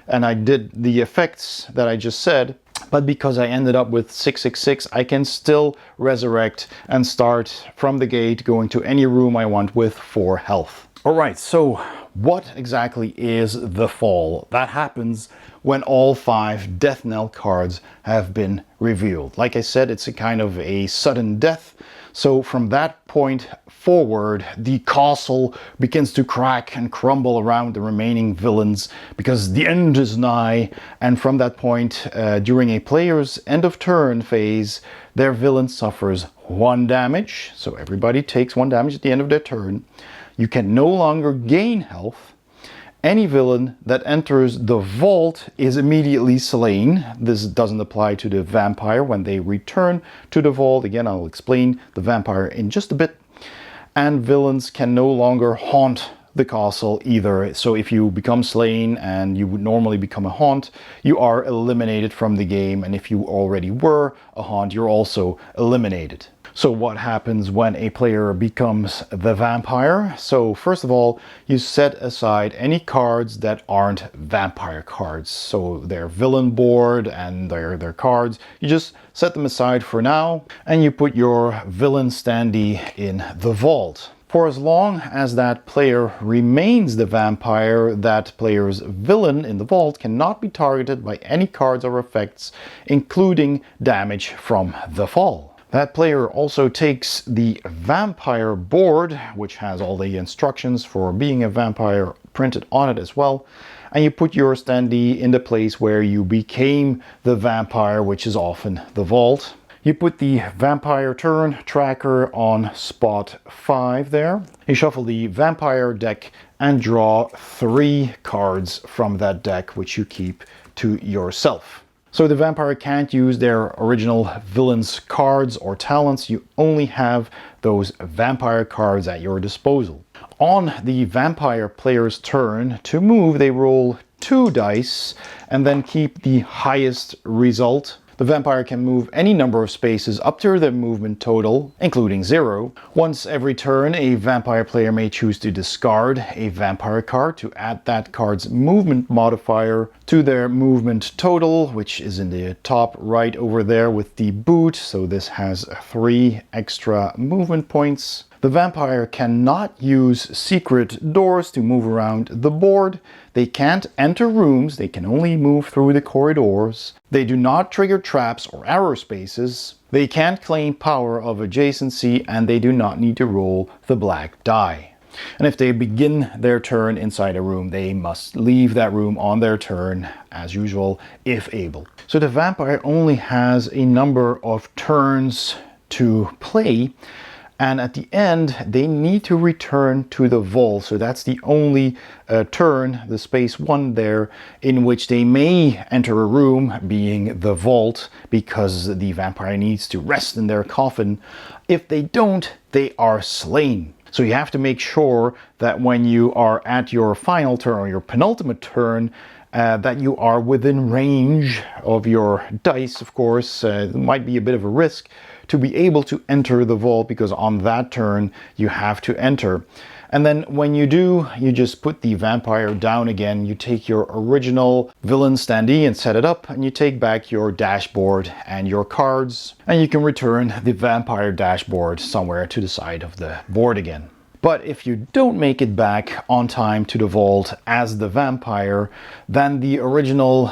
Speaker 1: and I did the effects that I just said. But because I ended up with 666, I can still resurrect and start from the gate, going to any room I want with 4 health. All right, so what exactly is the fall? That happens when all 5 death knell cards have been revealed. Like I said, it's a kind of a sudden death. So from that point forward, the castle begins to crack and crumble around the remaining villains because the end is nigh. And from that point, during a player's end of turn phase, their villain suffers 1 damage. So everybody takes 1 damage at the end of their turn. You can no longer gain health. Any villain that enters the vault is immediately slain. This doesn't apply to the vampire when they return to the vault. Again, I'll explain the vampire in just a bit. And villains can no longer haunt the castle either. So if you become slain and you would normally become a haunt, you are eliminated from the game. And if you already were a haunt, you're also eliminated. So what happens when a player becomes the vampire? So first of all, you set aside any cards that aren't vampire cards. So their villain board and their cards, you just set them aside for now, and you put your villain standee in the vault. For as long as that player remains the vampire, that player's villain in the vault cannot be targeted by any cards or effects, including damage from the fall. That player also takes the vampire board, which has all the instructions for being a vampire printed on it as well, and you put your standee in the place where you became the vampire, which is often the vault. You put the vampire turn tracker on spot 5 there. You shuffle the vampire deck and draw 3 cards from that deck, which you keep to yourself. So the vampire can't use their original villain's cards or talents. You only have those vampire cards at your disposal. On the vampire player's turn to move, they roll 2 dice and then keep the highest result. The vampire can move any number of spaces up to their movement total, including 0. Once every turn, a vampire player may choose to discard a vampire card to add that card's movement modifier to their movement total, which is in the top right over there with the boot. So this has 3 extra movement points. The vampire cannot use secret doors to move around the board. They can't enter rooms, they can only move through the corridors. They do not trigger traps or arrow spaces. They can't claim power of adjacency, and they do not need to roll the black die. And if they begin their turn inside a room, they must leave that room on their turn, as usual, if able. So the vampire only has a number of turns to play, and at the end they need to return to the vault. So that's the only turn, the space 1 there, in which they may enter a room, being the vault, because the vampire needs to rest in their coffin. If they don't, they are slain. So you have to make sure that when you are at your final turn or your penultimate turn, that you are within range of your dice, of course. It might be a bit of a risk to be able to enter the vault, because on that turn you have to enter. And then when you do, you just put the vampire down again. You take your original villain standee and set it up, and you take back your dashboard and your cards, and you can return the vampire dashboard somewhere to the side of the board again. But if you don't make it back on time to the vault as the vampire, then the original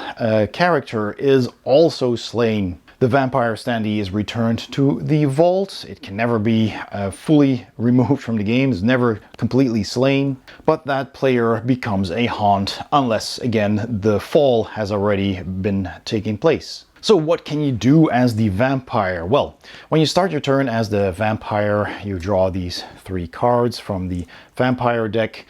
Speaker 1: character is also slain. The vampire standee is returned to the vault. It can never be fully removed from the game. It's never completely slain. But that player becomes a haunt unless, again, the fall has already been taking place. So what can you do as the vampire? Well, when you start your turn as the vampire, you draw these 3 cards from the vampire deck,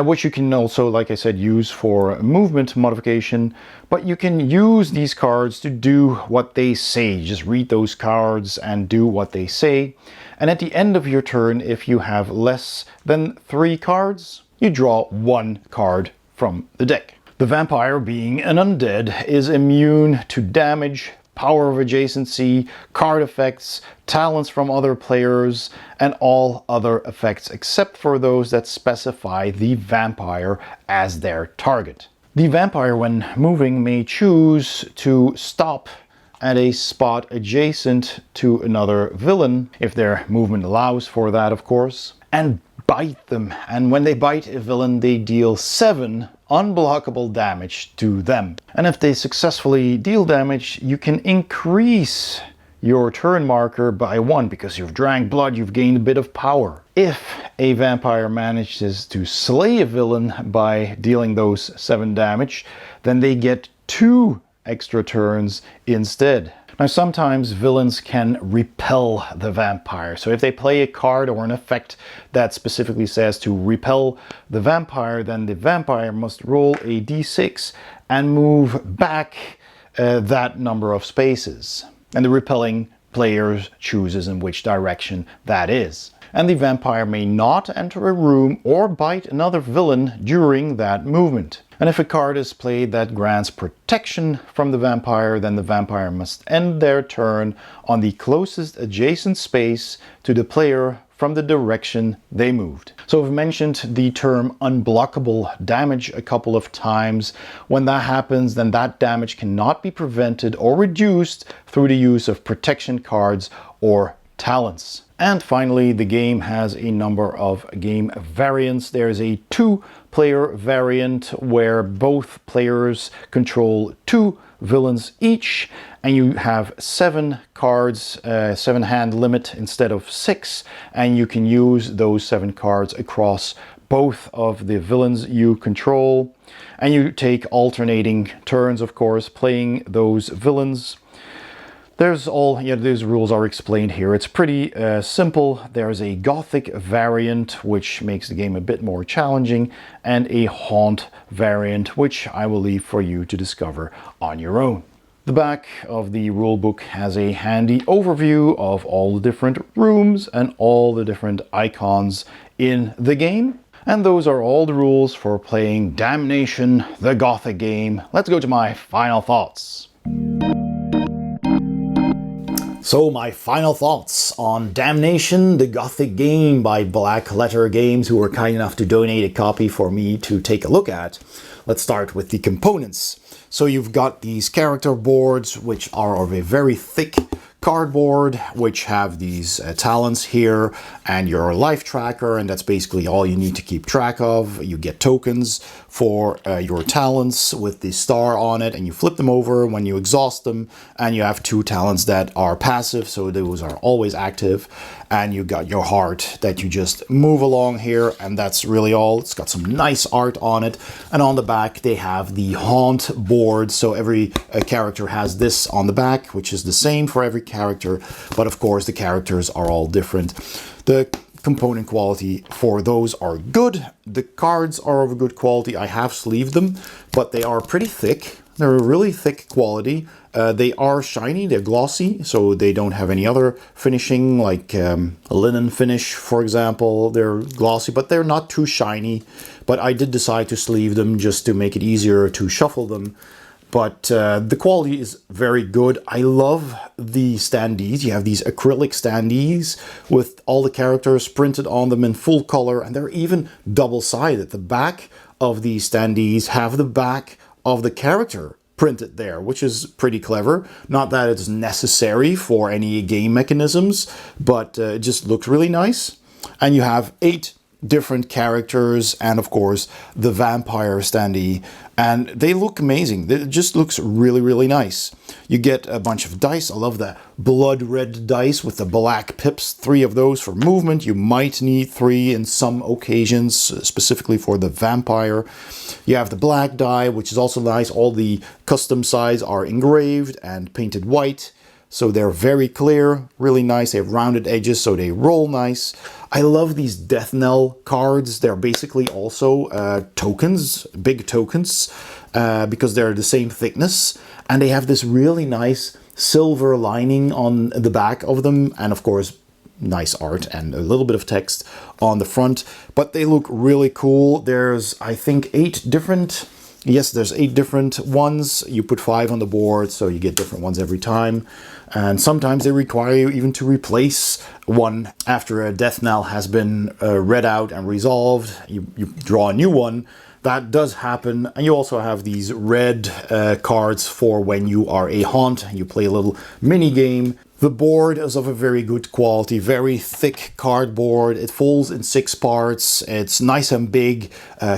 Speaker 1: which you can also, like I said, use for movement modification. But you can use these cards to do what they say. Just read those cards and do what they say. And at the end of your turn, if you have less than 3 cards, you draw 1 card from the deck. The vampire, being an undead, is immune to damage, power of adjacency, card effects, talents from other players, and all other effects except for those that specify the vampire as their target. The vampire, when moving, may choose to stop at a spot adjacent to another villain, if their movement allows for that, of course, and bite them. And when they bite a villain, they deal 7 unblockable damage to them. And if they successfully deal damage, you can increase your turn marker by 1, because you've drank blood, you've gained a bit of power. If a vampire manages to slay a villain by dealing those 7 damage, then they get 2 extra turns instead. Now, sometimes villains can repel the vampire. So if they play a card or an effect that specifically says to repel the vampire, then the vampire must roll a d6 and move back that number of spaces. And the repelling player chooses in which direction that is. And the vampire may not enter a room or bite another villain during that movement. And if a card is played that grants protection from the vampire, then the vampire must end their turn on the closest adjacent space to the player from the direction they moved. So I've mentioned the term unblockable damage a couple of times. When that happens, then that damage cannot be prevented or reduced through the use of protection cards or talents. And finally, the game has a number of game variants. There's a 2-player variant where both players control 2 villains each, and you have 7 cards, 7-hand limit instead of 6, and you can use those 7 cards across both of the villains you control. And you take alternating turns, of course, playing those villains. Those rules are explained here. It's pretty simple. There's a Gothic variant, which makes the game a bit more challenging, and a Haunt variant, which I will leave for you to discover on your own. The back of the rulebook has a handy overview of all the different rooms and all the different icons in the game. And those are all the rules for playing Damnation, the Gothic game. Let's go to my final thoughts. So my final thoughts on Damnation, the Gothic game by Blackletter Games, who were kind enough to donate a copy for me to take a look at. Let's start with the components. So you've got these character boards, which are of a very thick cardboard, which have these talents here, and your life tracker, and that's basically all you need to keep track of. You get tokens for your talents with the star on it, and you flip them over when you exhaust them, and you have 2 talents that are passive, so those are always active. And you got your heart that you just move along here, and that's really all. It's got some nice art on it, and on the back they have the haunt board, so every character has this on the back, which is the same for every character, but of course the characters are all different. The component quality for those are good. The cards are of good quality. I have sleeved them, but they are pretty thick. They're a really thick quality. They are shiny, they're glossy, so they don't have any other finishing, like a linen finish, for example. They're glossy, but they're not too shiny. But I did decide to sleeve them just to make it easier to shuffle them. But the quality is very good. I love the standees. You have these acrylic standees with all the characters printed on them in full color, and they're even double-sided. The back of these standees have the back of the character printed there, which is pretty clever. Not that it's necessary for any game mechanisms, but it just looks really nice. And you have 8 different characters, and of course the vampire standee, and they look amazing. It just looks really, really nice. You get a bunch of dice. I love the blood red dice with the black pips, 3 of those for movement. You might need 3 in some occasions, specifically for the vampire. You have the black die, which is also nice. All the custom sides are engraved and painted white, so they're very clear, really nice. They have rounded edges, so they roll nice. I love these Death Knell cards. They're basically also tokens, big tokens, because they're the same thickness. And they have this really nice silver lining on the back of them. And of course, nice art and a little bit of text on the front. But they look really cool. There's, I think, 8 different... Yes, there's 8 different ones. You put 5 on the board, so you get different ones every time. And sometimes they require you even to replace one after a death knell has been read out and resolved. You draw a new one. That does happen. And you also have these red cards for when you are a haunt. You play a little mini game. The board is of a very good quality, very thick cardboard. It folds in 6 parts. It's nice and big,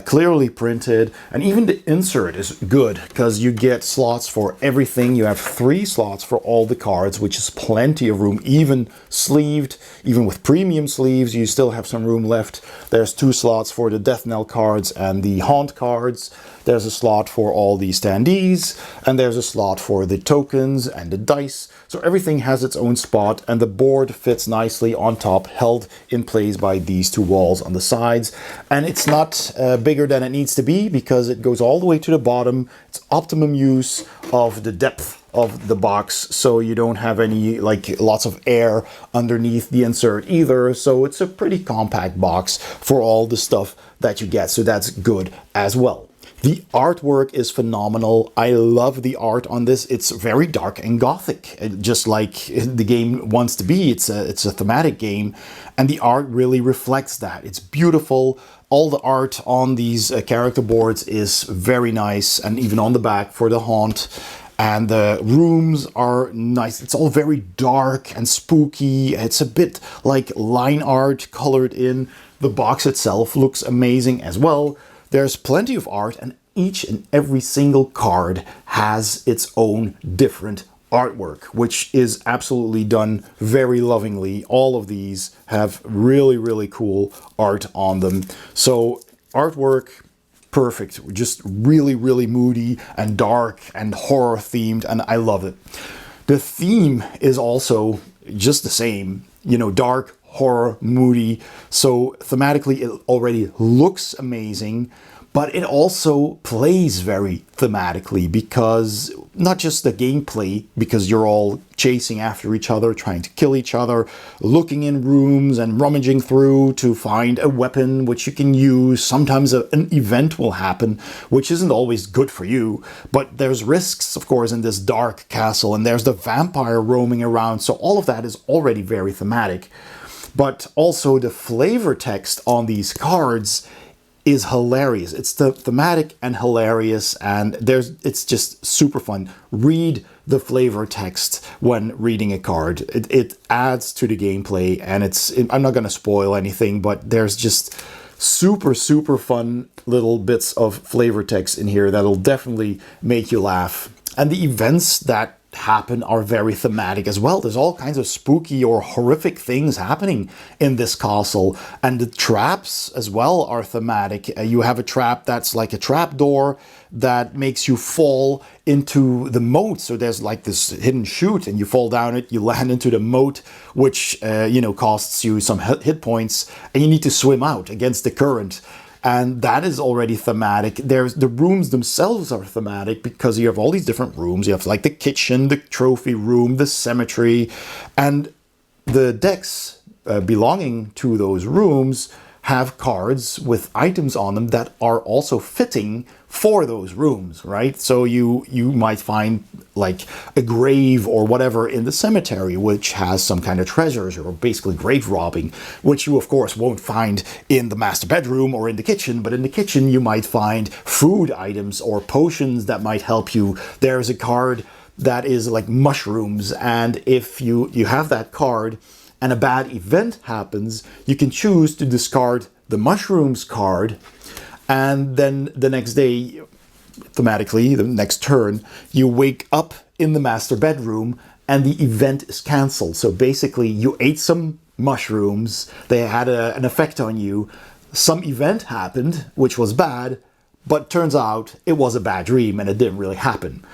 Speaker 1: clearly printed. And even the insert is good because you get slots for everything. You have 3 slots for all the cards, which is plenty of room, even sleeved. Even with premium sleeves, you still have some room left. There's 2 slots for the Death Knell cards and the Haunt cards. There's a slot for all the standees, and there's a slot for the tokens and the dice. So everything has its own spot, and the board fits nicely on top, held in place by these 2 walls on the sides. And it's not bigger than it needs to be because it goes all the way to the bottom. It's optimum use of the depth of the box, so you don't have any, like, lots of air underneath the insert either. So it's a pretty compact box for all the stuff that you get, so that's good as well. The artwork is phenomenal. I love the art on this. It's very dark and gothic, just like the game wants to be. It's a thematic game, and the art really reflects that. It's beautiful. All the art on these character boards is very nice, and even on the back for the haunt. And the rooms are nice. It's all very dark and spooky. It's a bit like line art colored in. The box itself looks amazing as well. There's plenty of art, and each and every single card has its own different artwork, which is absolutely done very lovingly. All of these have really, really cool art on them. So artwork, perfect. Just really, really moody and dark and horror themed, and I love it. The theme is also just the same, you know, dark, horror, moody. So thematically it already looks amazing, but it also plays very thematically, because not just the gameplay, because you're all chasing after each other, trying to kill each other, looking in rooms and rummaging through to find a weapon which you can use. Sometimes an event will happen, which isn't always good for you, but there's risks, of course, in this dark castle, and there's the vampire roaming around. So all of that is already very thematic. But also the flavor text on these cards is hilarious. It's the thematic and hilarious, and it's just super fun. Read the flavor text when reading a card. It adds to the gameplay, and I'm not going to spoil anything, but there's just super, super fun little bits of flavor text in here that'll definitely make you laugh. And the events that happen are very thematic as well. There's all kinds of spooky or horrific things happening in this castle, and the traps as well are thematic. You have a trap that's like a trap door that makes you fall into the moat. So there's like this hidden chute, and you fall down it, you land into the moat, which costs you some hit points, and you need to swim out against the current. And that is already thematic. The rooms themselves are thematic because you have all these different rooms. You have like the kitchen, the trophy room, the cemetery, and the decks belonging to those rooms have cards with items on them that are also fitting for those rooms, right? So you might find like a grave or whatever in the cemetery, which has some kind of treasures, or basically grave robbing, which you of course won't find in the master bedroom or in the kitchen, but in the kitchen you might find food items or potions that might help you. There's a card that is like mushrooms, and if you have that card and a bad event happens, you can choose to discard the mushrooms card, and then the next day, thematically, the next turn, you wake up in the master bedroom and the event is cancelled. So basically, you ate some mushrooms, they had an effect on you, some event happened, which was bad, but turns out it was a bad dream and it didn't really happen.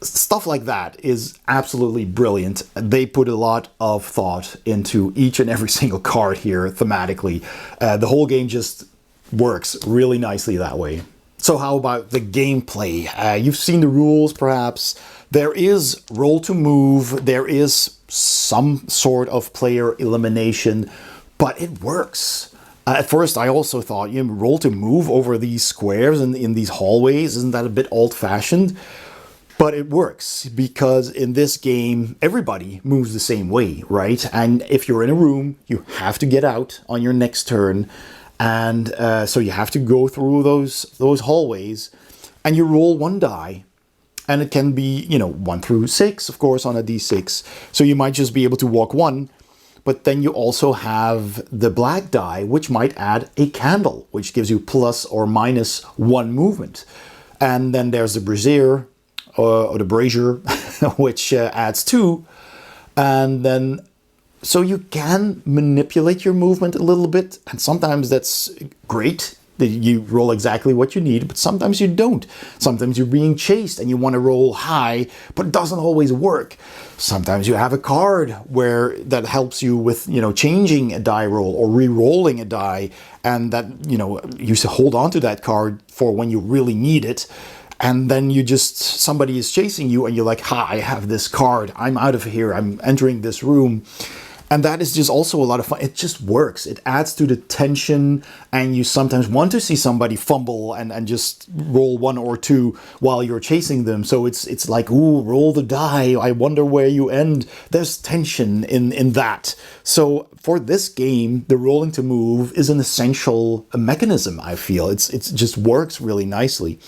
Speaker 1: Stuff like that is absolutely brilliant. They put a lot of thought into each and every single card here thematically. The whole game just works really nicely that way. So how about the gameplay? You've seen the rules perhaps. There is roll to move. There is some sort of player elimination, but it works. At first, I also thought, roll to move over these squares and in these hallways. Isn't that a bit old-fashioned? But it works because in this game, everybody moves the same way, right? And if you're in a room, you have to get out on your next turn. And so you have to go through those hallways, and you roll one die. And it can be, 1 through 6, of course, on a d6. So you might just be able to walk 1. But then you also have the black die, which might add a candle, which gives you plus or minus 1 movement. And then there's the brazier, or the brazier, which adds 2. And then, so you can manipulate your movement a little bit. And sometimes that's great. You roll exactly what you need, but sometimes you don't. Sometimes you're being chased and you want to roll high, but it doesn't always work. Sometimes you have a card that helps you with, changing a die roll or re-rolling a die, and that, you hold on to that card for when you really need it. And then somebody is chasing you and you're like, I have this card. I'm out of here. I'm entering this room. And that is just also a lot of fun. It just works. It adds to the tension, and you sometimes want to see somebody fumble and just roll 1 or 2 while you're chasing them. So it's like, ooh, roll the die. I wonder where you end. There's tension in that. So for this game, the rolling to move is an essential mechanism, I feel. It just works really nicely.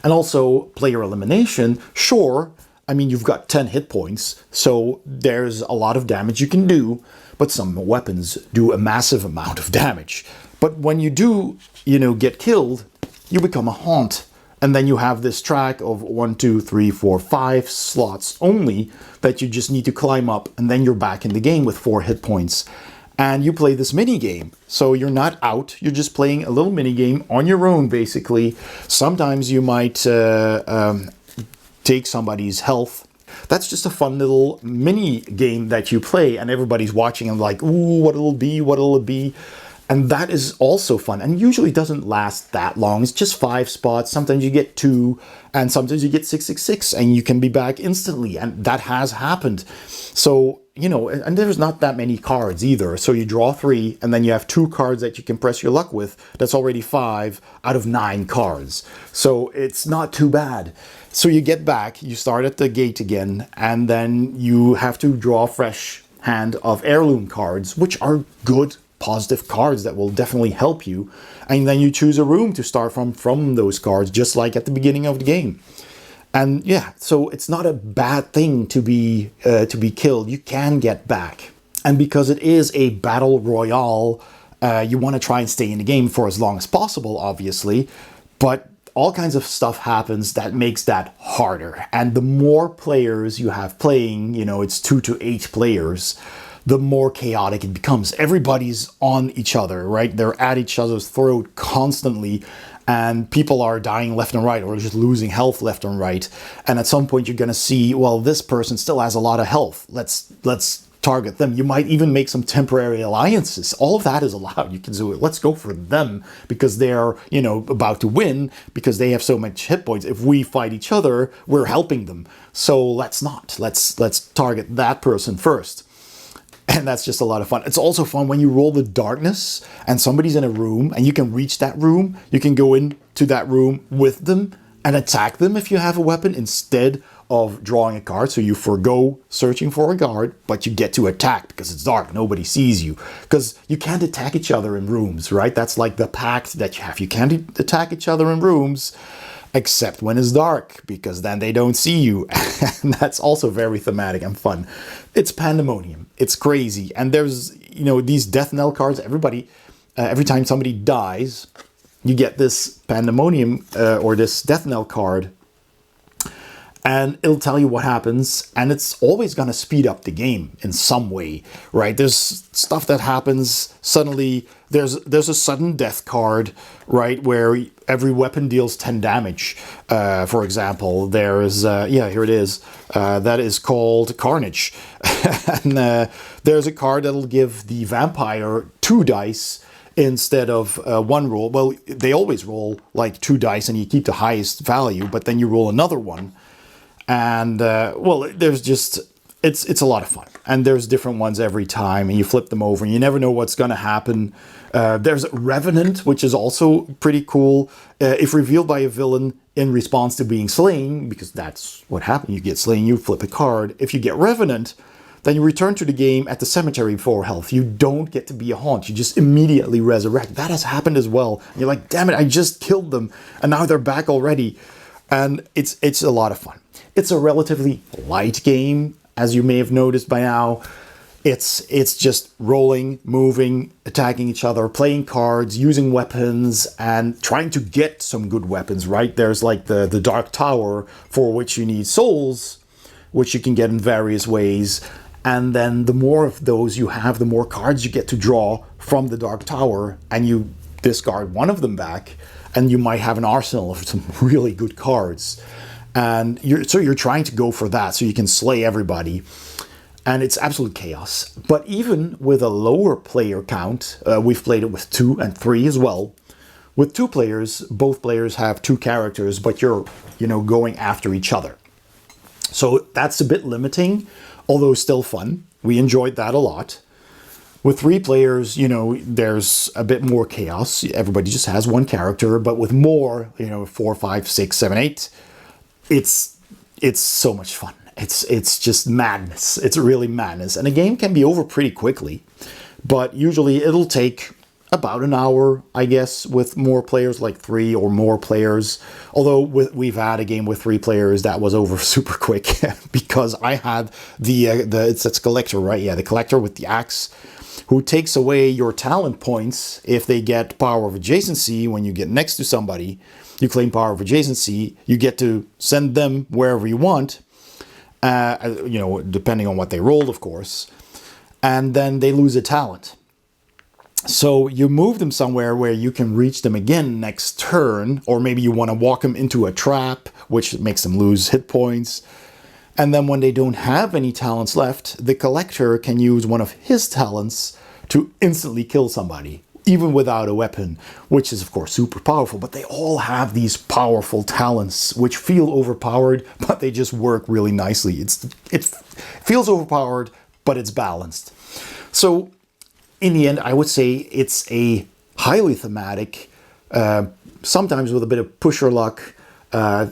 Speaker 1: And also player elimination, sure. I mean, you've got 10 hit points, so there's a lot of damage you can do, but some weapons do a massive amount of damage. But when you do, get killed, you become a haunt. And then you have this track of 1, 2, 3, 4, 5 slots only that you just need to climb up, and then you're back in the game with 4 hit points. And you play this mini game. So you're not out, you're just playing a little mini game on your own, basically. Sometimes you might take somebody's health. That's just a fun little mini game that you play, and everybody's watching and like, ooh, what'll it be? And that is also fun, and usually doesn't last that long. It's just 5 spots. Sometimes you get 2, and sometimes you get 666, and you can be back instantly, and that has happened. So, and there's not that many cards either. So you draw 3, and then you have 2 cards that you can press your luck with. That's already 5 out of 9 cards. So it's not too bad. So you get back, you start at the gate again, and then you have to draw a fresh hand of heirloom cards, which are good positive cards that will definitely help you. And then you choose a room to start from those cards, just like at the beginning of the game. And yeah, so it's not a bad thing to be killed. You can get back. And because it is a battle royale, you want to try and stay in the game for as long as possible, obviously. But all kinds of stuff happens that makes that harder. And the more players you have playing, you know, it's 2 to 8 players, the more chaotic it becomes. Everybody's on each other, right? They're at each other's throat constantly. And people are dying left and right, or just losing health left and right. And at some point you're going to see, well, this person still has a lot of health. Let's target them. You might even make some temporary alliances. All of that is allowed. You can do it. Let's go for them because they're, you know, about to win because they have so much hit points. If we fight each other, we're helping them. So let's not. Let's target that person first. And that's just a lot of fun. It's also fun when you roll the darkness and somebody's in a room and you can reach that room. You can go into that room with them and attack them if you have a weapon instead of drawing a card. So you forgo searching for a card, but you get to attack because it's dark. Nobody sees you. Because you can't attack each other in rooms, right? That's like the pact that you have. You can't attack each other in rooms except when it's dark, because then they don't see you. And that's also very thematic and fun. It's pandemonium. It's crazy. And there's, you know, these death knell cards. Everybody, every time somebody dies, you get this pandemonium or this death knell card. And it'll tell you what happens, and it's always going to speed up the game in some way, right? There's stuff that happens suddenly. There's a sudden death card, right, where every weapon deals 10 damage. For example, there's yeah, here it is. That is called Carnage, and there's a card that'll give the vampire 2 dice instead of 1 roll. Well, they always roll like 2 dice, and you keep the highest value, but then you roll another one. And, well, there's just, it's a lot of fun. And there's different ones every time, and you flip them over, and you never know what's going to happen. There's Revenant, which is also pretty cool. If revealed by a villain in response to being slain, because that's what happened, you get slain, you flip a card. If you get Revenant, then you return to the game at the cemetery for health. You don't get to be a haunt. You just immediately resurrect. That has happened as well. And you're like, damn it, I just killed them, and now they're back already. And it's a lot of fun. It's a relatively light game, as you may have noticed by now. It's just rolling, moving, attacking each other, playing cards, using weapons, and trying to get some good weapons, right? There's like the Dark Tower, for which you need souls, which you can get in various ways. And then the more of those you have, the more cards you get to draw from the Dark Tower, and you discard one of them back, and you might have an arsenal of some really good cards. And you're trying to go for that so you can slay everybody. And it's absolute chaos. But even with a lower player count, we've played it with 2 and 3 as well. With 2 players, both players have 2 characters, but you're, you know, going after each other. So that's a bit limiting, although still fun. We enjoyed that a lot. With 3 players, you know, there's a bit more chaos. Everybody just has 1 character, but with more, you know, 4, 5, 6, 7, 8, it's so much fun. It's just madness. It's really madness. And a game can be over pretty quickly, but usually it'll take about an hour, I guess, with more players, like 3 or more players. Although we've had a game with 3 players that was over super quick because I had it's collector, right? Yeah, the collector with the axe, who takes away your talent points if they get power of adjacency. When you get next to somebody, you claim power of adjacency. You get to send them wherever you want, you know, depending on what they rolled, of course. And then they lose a talent. So you move them somewhere where you can reach them again next turn, or maybe you want to walk them into a trap, which makes them lose hit points. And then when they don't have any talents left, the collector can use one of his talents to instantly kill somebody, even without a weapon, which is of course super powerful. But they all have these powerful talents which feel overpowered, but they just work really nicely. It feels overpowered, but it's balanced. So in the end, I would say it's a highly thematic, sometimes with a bit of pusher luck,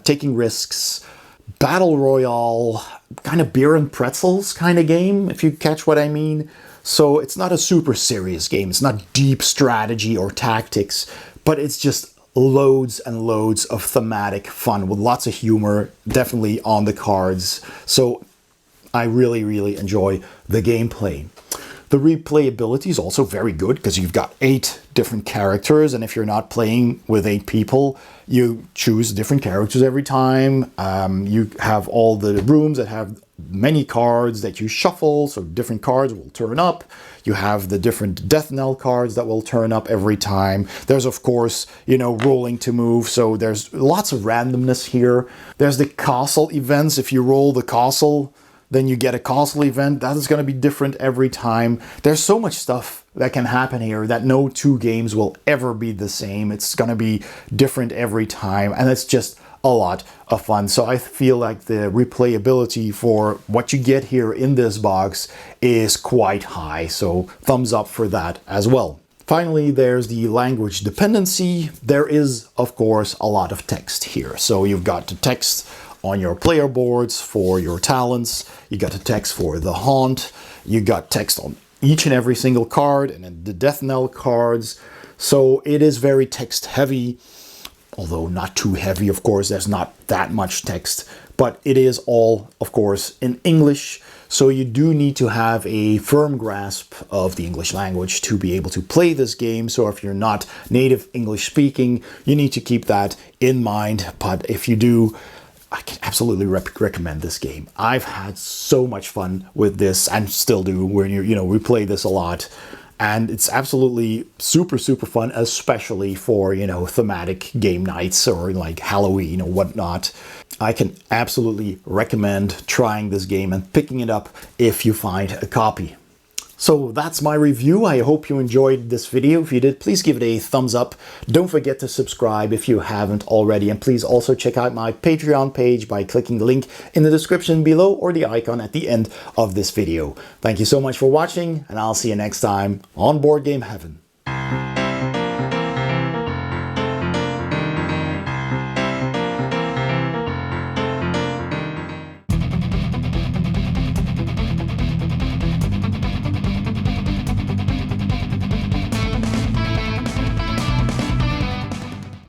Speaker 1: taking risks, battle royale, kind of beer and pretzels kind of game, if you catch what I mean. So it's not a super serious game. It's not deep strategy or tactics, but it's just loads and loads of thematic fun with lots of humor, definitely on the cards. So I really, really enjoy the gameplay. The replayability is also very good because you've got 8 different characters, and if you're not playing with 8 people, you choose different characters every time. You have all the rooms that have many cards that you shuffle, so different cards will turn up. You have the different death knell cards that will turn up every time. There's, of course, you know, rolling to move, so there's lots of randomness here. There's the castle events. If you roll the castle, then you get a castle event. That is going to be different every time. There's so much stuff that can happen here that no 2 games will ever be the same. It's going to be different every time, and it's just a lot of fun. So I feel like the replayability for what you get here in this box is quite high. So thumbs up for that as well. Finally, there's the language dependency. There is, of course, a lot of text here. So you've got the text on your player boards for your talents, you got the text for the haunt, you got text on each and every single card, and then the death knell cards. So it is very text heavy, although not too heavy, of course. There's not that much text, but it is all, of course, in English. So you do need to have a firm grasp of the English language to be able to play this game. So if you're not native English speaking, you need to keep that in mind. But if you do, I can absolutely recommend this game. I've had so much fun with this, and still do, when we play this a lot. And it's absolutely super, super fun, especially for, thematic game nights or like Halloween or whatnot. I can absolutely recommend trying this game and picking it up if you find a copy. So that's my review. I hope you enjoyed this video. If you did, please give it a thumbs up. Don't forget to subscribe if you haven't already. And please also check out my Patreon page by clicking the link in the description below or the icon at the end of this video. Thank you so much for watching, and I'll see you next time on Board Game Heaven.